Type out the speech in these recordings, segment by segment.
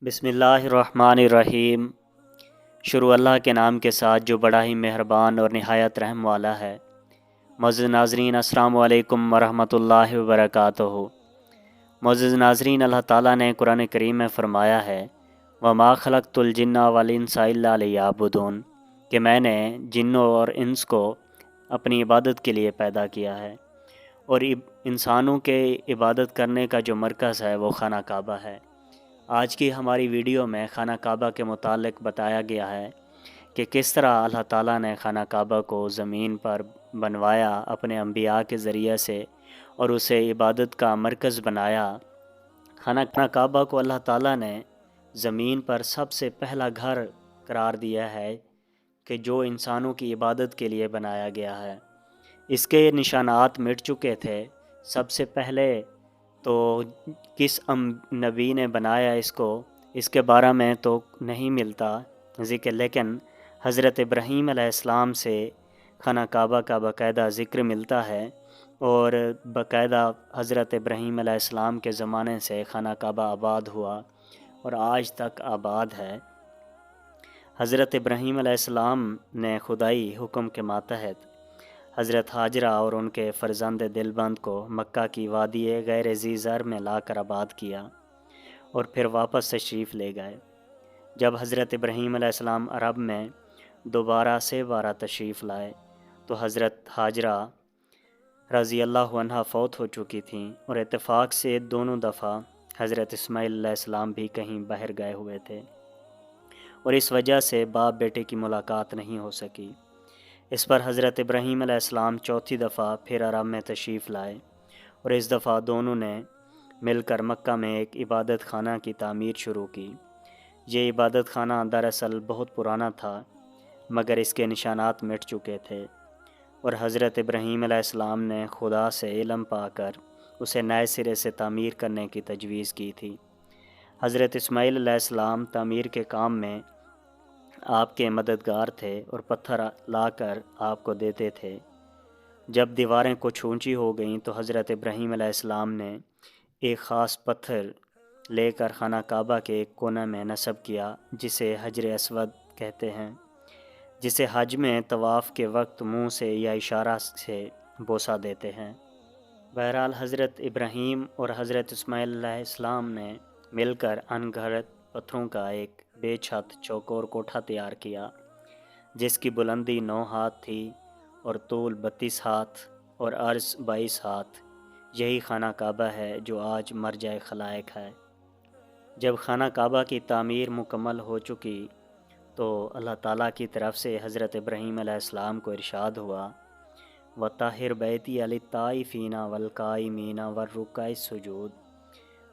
بسم اللہ الرحمن الرحیم۔ شروع اللہ کے نام کے ساتھ جو بڑا ہی مہربان اور نہایت رحم والا ہے۔ معزز ناظرین، السلام علیکم ورحمۃ اللہ وبرکاتہ۔ معزز ناظرین، اللہ تعالیٰ نے قرآن کریم میں فرمایا ہے وَمَا خَلَقْتُ الْجِنَّ وَالْإِنسَ إِلَّا لِيَعْبُدُونِ کہ میں نے جنوں اور انس کو اپنی عبادت کے لیے پیدا کیا ہے، اور انسانوں کے عبادت کرنے کا جو مرکز ہے وہ خانہ کعبہ ہے۔ آج کی ہماری ویڈیو میں خانہ کعبہ کے متعلق بتایا گیا ہے کہ کس طرح اللہ تعالیٰ نے خانہ کعبہ کو زمین پر بنوایا اپنے انبیاء کے ذریعے سے اور اسے عبادت کا مرکز بنایا۔ خانہ کعبہ کو اللہ تعالیٰ نے زمین پر سب سے پہلا گھر قرار دیا ہے کہ جو انسانوں کی عبادت کے لیے بنایا گیا ہے۔ اس کے نشانات مٹ چکے تھے۔ سب سے پہلے تو کس نبی نے بنایا اس کے بارے میں تو نہیں ملتا ذکر، لیکن حضرت ابراہیم علیہ السلام سے خانہ کعبہ کا باقاعدہ ذکر ملتا ہے، اور باقاعدہ حضرت ابراہیم علیہ السلام کے زمانے سے خانہ کعبہ آباد ہوا اور آج تک آباد ہے۔ حضرت ابراہیم علیہ السلام نے خدائی حکم کے ماتحت حضرت حاجرہ اور ان کے فرزند دلبند کو مکہ کی وادی غیر ذی زر میں لا کر آباد کیا اور پھر واپس تشریف لے گئے۔ جب حضرت ابراہیم علیہ السلام عرب میں دوبارہ سے بارہ تشریف لائے تو حضرت حاجرہ رضی اللہ عنہ فوت ہو چکی تھیں، اور اتفاق سے دونوں دفعہ حضرت اسماعیل علیہ السلام بھی کہیں باہر گئے ہوئے تھے، اور اس وجہ سے باپ بیٹے کی ملاقات نہیں ہو سکی۔ اس پر حضرت ابراہیم علیہ السلام چوتھی دفعہ پھر عرب میں تشریف لائے، اور اس دفعہ دونوں نے مل کر مکہ میں ایک عبادت خانہ کی تعمیر شروع کی۔ یہ عبادت خانہ دراصل بہت پرانا تھا، مگر اس کے نشانات مٹ چکے تھے، اور حضرت ابراہیم علیہ السلام نے خدا سے علم پا کر اسے نئے سرے سے تعمیر کرنے کی تجویز کی تھی۔ حضرت اسماعیل علیہ السلام تعمیر کے کام میں آپ کے مددگار تھے اور پتھر لا کر آپ کو دیتے تھے۔ جب دیواریں کچھ اونچی ہو گئیں تو حضرت ابراہیم علیہ السلام نے ایک خاص پتھر لے کر خانہ کعبہ کے ایک کونے میں نصب کیا، جسے حجر اسود کہتے ہیں، جسے حج میں طواف کے وقت منہ سے یا اشارہ سے بوسہ دیتے ہیں۔ بہرحال حضرت ابراہیم اور حضرت اسماعیل علیہ السلام نے مل کر ان گھڑت پتھروں کا ایک بے چھت چوکور کوٹھا تیار کیا، جس کی بلندی 9 ہاتھ تھی اور طول 32 ہاتھ اور عرض 22 ہاتھ۔ یہی خانہ کعبہ ہے جو آج مرجع خلائق ہے۔ جب خانہ کعبہ کی تعمیر مکمل ہو چکی تو اللہ تعالیٰ کی طرف سے حضرت ابراہیم علیہ السلام کو ارشاد ہوا وَطَہِّرْ بَيْتِیَ لِلطَّائِفِینَ وَالْقَائِمِینَ وَالرُّکَعِ السُّجُودِ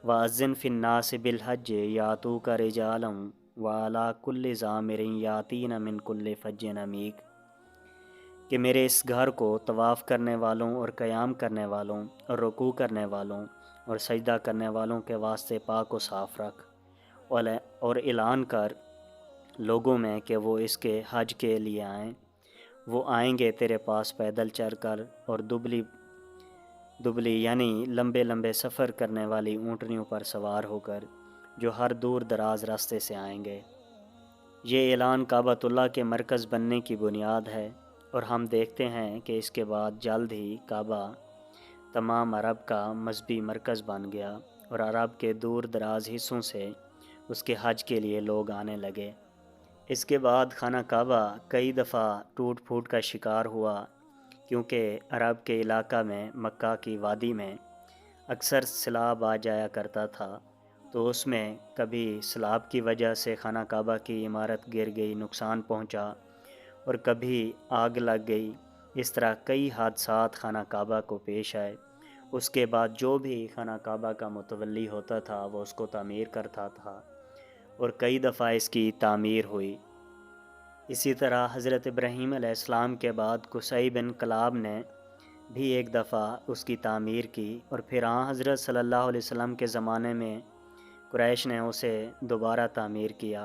وَأَذِّنْ فِی النَّاسِ بِالْحَجِّ یَأْتُوکَ رِجَالًا وَعَلَىٰ کُلِّ ضَامِرٍ یَأْتِینَ مِنْ کُلِّ فَجٍّ عَمِیقٍ کہ میرے اس گھر کو طواف کرنے والوں اور قیام کرنے والوں اور رکوع کرنے والوں اور سجدہ کرنے والوں کے واسطے پاک و صاف رکھ، اور اعلان کر لوگوں میں کہ وہ اس کے حج کے لیے آئیں۔ وہ آئیں گے تیرے پاس پیدل چل کر اور دبلی یعنی لمبے لمبے سفر کرنے والی اونٹنیوں پر سوار ہو کر، جو ہر دور دراز راستے سے آئیں گے۔ یہ اعلان کعبۃ اللہ کے مرکز بننے کی بنیاد ہے، اور ہم دیکھتے ہیں کہ اس کے بعد جلد ہی کعبہ تمام عرب کا مذہبی مرکز بن گیا، اور عرب کے دور دراز حصوں سے اس کے حج کے لیے لوگ آنے لگے۔ اس کے بعد خانہ کعبہ کئی دفعہ ٹوٹ پھوٹ کا شکار ہوا، کیونکہ عرب کے علاقہ میں مکہ کی وادی میں اکثر سیلاب آ جایا کرتا تھا، تو اس میں کبھی سیلاب کی وجہ سے خانہ کعبہ کی عمارت گر گئی، نقصان پہنچا، اور کبھی آگ لگ گئی۔ اس طرح کئی حادثات خانہ کعبہ کو پیش آئے۔ اس کے بعد جو بھی خانہ کعبہ کا متولی ہوتا تھا وہ اس کو تعمیر کرتا تھا، اور کئی دفعہ اس کی تعمیر ہوئی۔ اسی طرح حضرت ابراہیم علیہ السلام کے بعد قصی بن کلاب نے بھی ایک دفعہ اس کی تعمیر کی، اور پھر حضرت صلی اللہ علیہ وسلم کے زمانے میں قریش نے اسے دوبارہ تعمیر کیا،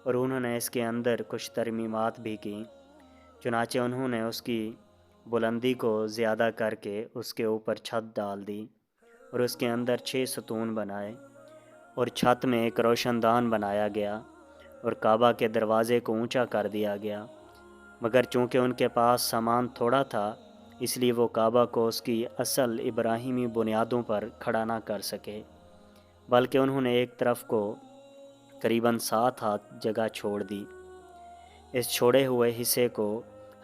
اور انہوں نے اس کے اندر کچھ ترمیمات بھی کیں۔ چنانچہ انہوں نے اس کی بلندی کو زیادہ کر کے اس کے اوپر چھت ڈال دی، اور اس کے اندر 6 ستون بنائے، اور چھت میں ایک روشن دان بنایا گیا اور کعبہ کے دروازے کو اونچا کر دیا گیا، مگر چونکہ ان کے پاس سامان تھوڑا تھا اس لیے وہ کعبہ کو اس کی اصل ابراہیمی بنیادوں پر کھڑا نہ کر سکے، بلکہ انہوں نے ایک طرف کو قریباً 7 ہاتھ جگہ چھوڑ دی۔ اس چھوڑے ہوئے حصے کو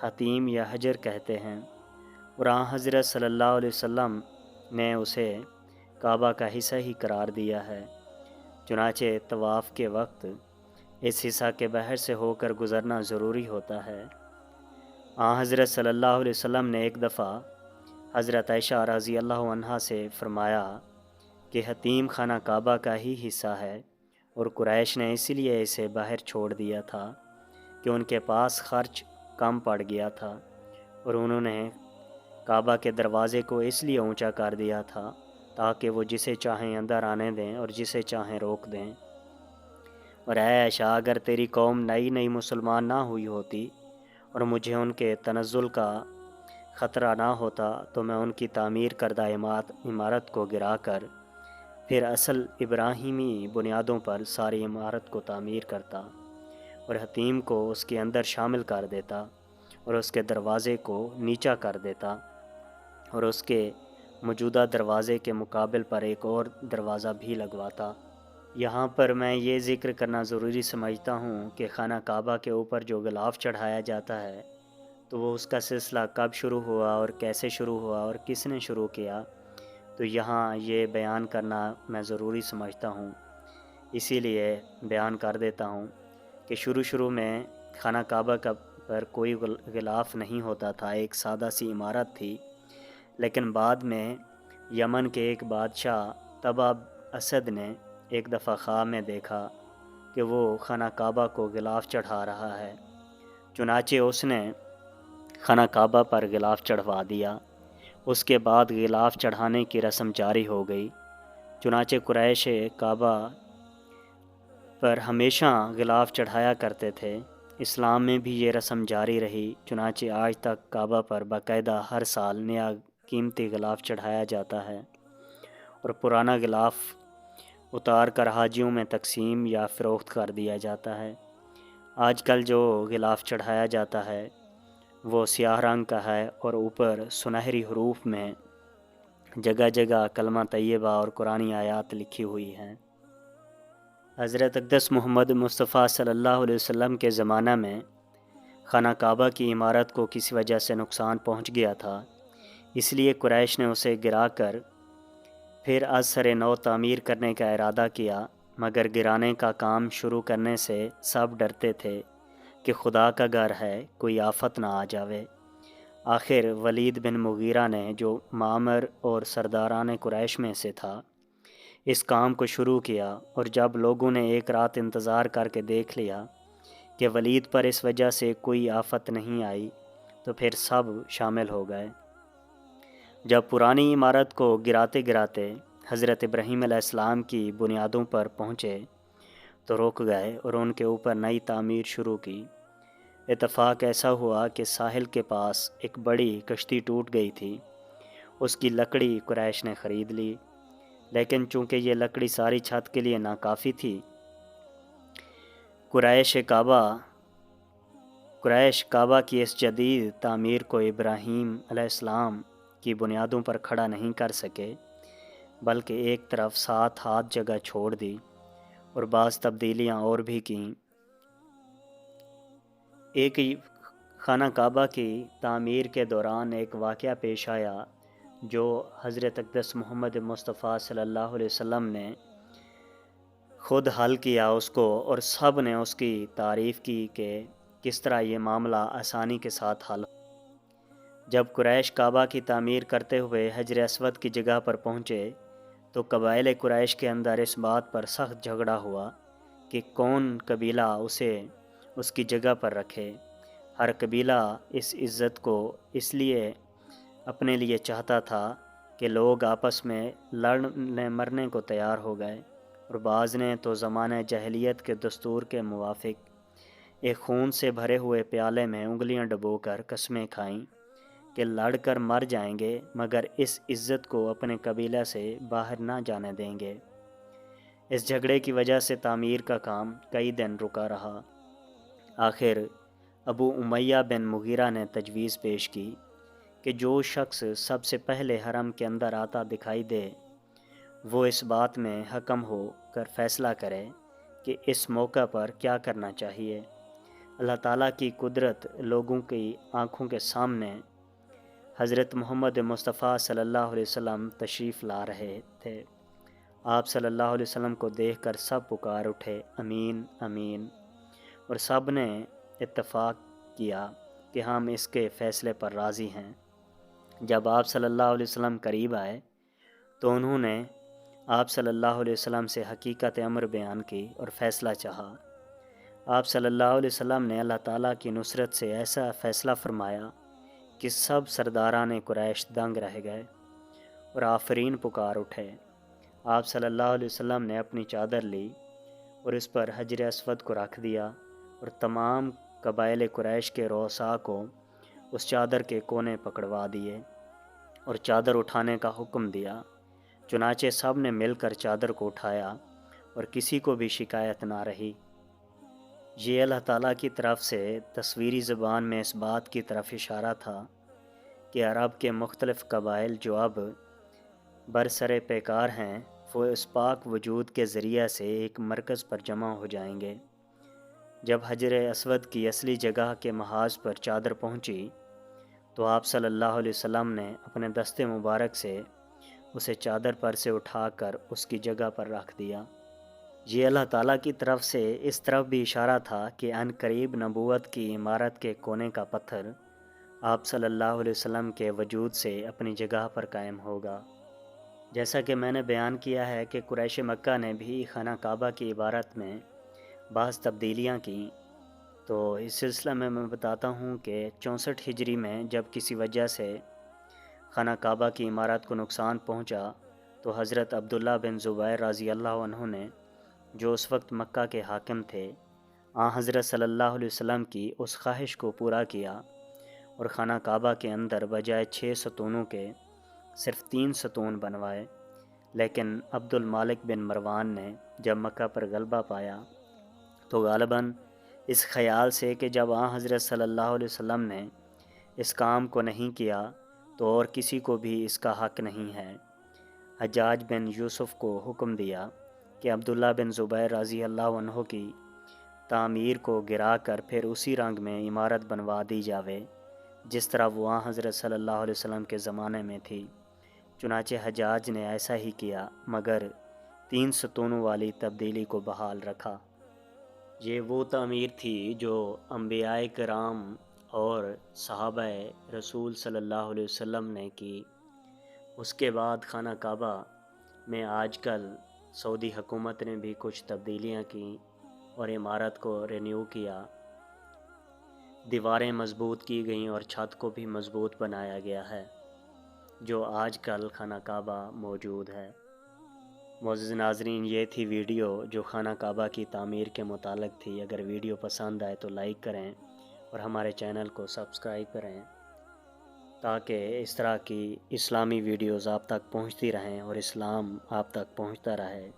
حتیم یا حجر کہتے ہیں، اور حضرت صلی اللہ علیہ وسلم نے اسے کعبہ کا حصہ ہی قرار دیا ہے۔ چنانچہ طواف کے وقت اس حصہ کے باہر سے ہو کر گزرنا ضروری ہوتا ہے۔ حضرت صلی اللہ علیہ وسلم نے ایک دفعہ حضرت عائشہ رضی اللہ عنہا سے فرمایا کہ حتیم خانہ کعبہ کا ہی حصہ ہے، اور قریش نے اسی لیے اسے باہر چھوڑ دیا تھا کہ ان کے پاس خرچ کم پڑ گیا تھا، اور انہوں نے کعبہ کے دروازے کو اس لیے اونچا کر دیا تھا تاکہ وہ جسے چاہیں اندر آنے دیں اور جسے چاہیں روک دیں۔ اور اے عائشہ، اگر تیری قوم نئی مسلمان نہ ہوئی ہوتی اور مجھے ان کے تنزل کا خطرہ نہ ہوتا تو میں ان کی تعمیر کردہ عمارت کو گرا کر پھر اصل ابراہیمی بنیادوں پر ساری عمارت کو تعمیر کرتا اور حتیم کو اس کے اندر شامل کر دیتا اور اس کے دروازے کو نیچا کر دیتا اور اس کے موجودہ دروازے کے مقابل پر ایک اور دروازہ بھی لگواتا۔ یہاں پر میں یہ ذکر کرنا ضروری سمجھتا ہوں کہ خانہ کعبہ کے اوپر جو غلاف چڑھایا جاتا ہے تو وہ اس کا سلسلہ کب شروع ہوا اور کیسے شروع ہوا اور کس نے شروع کیا، تو یہاں یہ بیان کرنا میں ضروری سمجھتا ہوں، اسی لیے بیان کر دیتا ہوں کہ شروع میں خانہ کعبہ پر کوئی غلاف نہیں ہوتا تھا، ایک سادہ سی عمارت تھی، لیکن بعد میں یمن کے ایک بادشاہ تبا اسد نے ایک دفعہ خواب میں دیکھا کہ وہ خانہ کعبہ کو غلاف چڑھا رہا ہے، چنانچہ اس نے خانہ کعبہ پر غلاف چڑھوا دیا۔ اس کے بعد غلاف چڑھانے کی رسم جاری ہو گئی، چنانچہ قریش کعبہ پر ہمیشہ غلاف چڑھایا کرتے تھے۔ اسلام میں بھی یہ رسم جاری رہی، چنانچہ آج تک کعبہ پر باقاعدہ ہر سال نیا قیمتی غلاف چڑھایا جاتا ہے اور پرانا غلاف اتار کر حاجیوں میں تقسیم یا فروخت کر دیا جاتا ہے۔ آج کل جو غلاف چڑھایا جاتا ہے وہ سیاہ رنگ کا ہے اور اوپر سنہری حروف میں جگہ جگہ کلمہ طیبہ اور قرآنی آیات لکھی ہوئی ہیں۔ حضرت اقدس محمد مصطفیٰ صلی اللہ علیہ وسلم کے زمانہ میں خانہ کعبہ کی عمارت کو کسی وجہ سے نقصان پہنچ گیا تھا، اس لیے قریش نے اسے گرا کر پھر از سر نو تعمیر کرنے کا ارادہ کیا، مگر گرانے کا کام شروع کرنے سے سب ڈرتے تھے کہ خدا کا گھر ہے، کوئی آفت نہ آ جاوے۔ آخر ولید بن مغیرہ نے، جو معمر اور سرداران قریش میں سے تھا، اس کام کو شروع کیا، اور جب لوگوں نے ایک رات انتظار کر کے دیکھ لیا کہ ولید پر اس وجہ سے کوئی آفت نہیں آئی تو پھر سب شامل ہو گئے۔ جب پرانی عمارت کو گراتے گراتے حضرت ابراہیم علیہ السلام کی بنیادوں پر پہنچے تو رک گئے اور ان کے اوپر نئی تعمیر شروع کی۔ اتفاق ایسا ہوا کہ ساحل کے پاس ایک بڑی کشتی ٹوٹ گئی تھی، اس کی لکڑی قریش نے خرید لی، لیکن چونکہ یہ لکڑی ساری چھت کے لیے ناکافی تھی، قریش کعبہ کی اس جدید تعمیر کو ابراہیم علیہ السلام کی بنیادوں پر کھڑا نہیں کر سکے، بلکہ ایک طرف 7 ہاتھ جگہ چھوڑ دی اور بعض تبدیلیاں اور بھی کیں۔ ایک خانہ کعبہ کی تعمیر کے دوران ایک واقعہ پیش آیا جو حضرت اقدس محمد مصطفیٰ صلی اللہ علیہ وسلم نے خود حل کیا اس کو، اور سب نے اس کی تعریف کی کہ کس طرح یہ معاملہ آسانی کے ساتھ حل ہو۔ جب قریش کعبہ کی تعمیر کرتے ہوئے حجر اسود کی جگہ پر پہنچے تو قبائل قریش کے اندر اس بات پر سخت جھگڑا ہوا کہ کون قبیلہ اسے اس کی جگہ پر رکھے۔ ہر قبیلہ اس عزت کو اس لیے اپنے لیے چاہتا تھا کہ لوگ آپس میں لڑنے مرنے کو تیار ہو گئے، اور بعض نے تو زمانہ جاہلیت کے دستور کے موافق ایک خون سے بھرے ہوئے پیالے میں انگلیاں ڈبو کر قسمیں کھائیں کہ لڑ کر مر جائیں گے مگر اس عزت کو اپنے قبیلہ سے باہر نہ جانے دیں گے۔ اس جھگڑے کی وجہ سے تعمیر کا کام کئی دن رکا رہا۔ آخر ابو امیہ بن مغیرہ نے تجویز پیش کی کہ جو شخص سب سے پہلے حرم کے اندر آتا دکھائی دے وہ اس بات میں حکم ہو کر فیصلہ کرے کہ اس موقع پر کیا کرنا چاہیے۔ اللہ تعالیٰ کی قدرت لوگوں کی آنکھوں کے سامنے حضرت محمد مصطفیٰ صلی اللہ علیہ وسلم تشریف لا رہے تھے۔ آپ صلی اللہ علیہ وسلم کو دیکھ کر سب پکار اٹھے، امین امین، اور سب نے اتفاق کیا کہ ہم اس کے فیصلے پر راضی ہیں۔ جب آپ صلی اللہ علیہ وسلم قریب آئے تو انہوں نے آپ صلی اللہ علیہ وسلم سے حقیقت امر بیان کی اور فیصلہ چاہا۔ آپ صلی اللہ علیہ وسلم نے اللہ تعالیٰ کی نصرت سے ایسا فیصلہ فرمایا کہ سب سرداران قریش دنگ رہ گئے اور آفرین پکار اٹھے۔ آپ صلی اللہ علیہ وسلم نے اپنی چادر لی اور اس پر حجر اسود کو رکھ دیا اور تمام قبائل قریش کے رؤساء کو اس چادر کے کونے پکڑوا دیے اور چادر اٹھانے کا حکم دیا۔ چنانچہ سب نے مل کر چادر کو اٹھایا اور کسی کو بھی شکایت نہ رہی۔ یہ اللہ تعالیٰ کی طرف سے تصویری زبان میں اس بات کی طرف اشارہ تھا کہ عرب کے مختلف قبائل جو اب برسر پیکار ہیں وہ اس پاک وجود کے ذریعہ سے ایک مرکز پر جمع ہو جائیں گے۔ جب حجر اسود کی اصلی جگہ کے محاذ پر چادر پہنچی تو آپ صلی اللہ علیہ وسلم نے اپنے دست مبارک سے اسے چادر پر سے اٹھا کر اس کی جگہ پر رکھ دیا۔ یہ اللہ تعالیٰ کی طرف سے اس طرف بھی اشارہ تھا کہ ان قریب نبوت کی عمارت کے کونے کا پتھر آپ صلی اللہ علیہ وسلم کے وجود سے اپنی جگہ پر قائم ہوگا۔ جیسا کہ میں نے بیان کیا ہے کہ قریش مکہ نے بھی خانہ کعبہ کی عبارت میں بعض تبدیلیاں کیں، تو اس سلسلہ میں بتاتا ہوں کہ 64 ہجری میں جب کسی وجہ سے خانہ کعبہ کی عمارت کو نقصان پہنچا تو حضرت عبداللہ بن زبیر رضی اللہ عنہ نے، جو اس وقت مکہ کے حاکم تھے، حضرت صلی اللہ علیہ وسلم کی اس خواہش کو پورا کیا اور خانہ کعبہ کے اندر بجائے 6 ستونوں کے صرف 3 ستون بنوائے۔ لیکن عبد المالک بن مروان نے جب مکہ پر غلبہ پایا تو غالباً اس خیال سے کہ جب حضرت صلی اللہ علیہ وسلم نے اس کام کو نہیں کیا تو اور کسی کو بھی اس کا حق نہیں ہے، حجاج بن یوسف کو حکم دیا کہ عبداللہ بن زبیر رضی اللہ عنہ کی تعمیر کو گرا کر پھر اسی رنگ میں عمارت بنوا دی جاوے جس طرح وہ حضرت صلی اللہ علیہ وسلم کے زمانے میں تھی۔ چنانچہ حجاج نے ایسا ہی کیا مگر 3 ستونوں والی تبدیلی کو بحال رکھا۔ یہ وہ تعمیر تھی جو انبیاء کرام اور صحابہ رسول صلی اللہ علیہ وسلم نے کی۔ اس کے بعد خانہ کعبہ میں آج کل سعودی حکومت نے بھی کچھ تبدیلیاں کیں اور عمارت کو رینیو کیا، دیواریں مضبوط کی گئیں اور چھت کو بھی مضبوط بنایا گیا ہے، جو آج کل خانہ کعبہ موجود ہے۔ معزز ناظرین، یہ تھی ویڈیو جو خانہ کعبہ کی تعمیر کے متعلق تھی۔ اگر ویڈیو پسند آئے تو لائک کریں اور ہمارے چینل کو سبسکرائب کریں تاکہ اس طرح کی اسلامی ویڈیوز آپ تک پہنچتی رہیں اور اسلام آپ تک پہنچتا رہے۔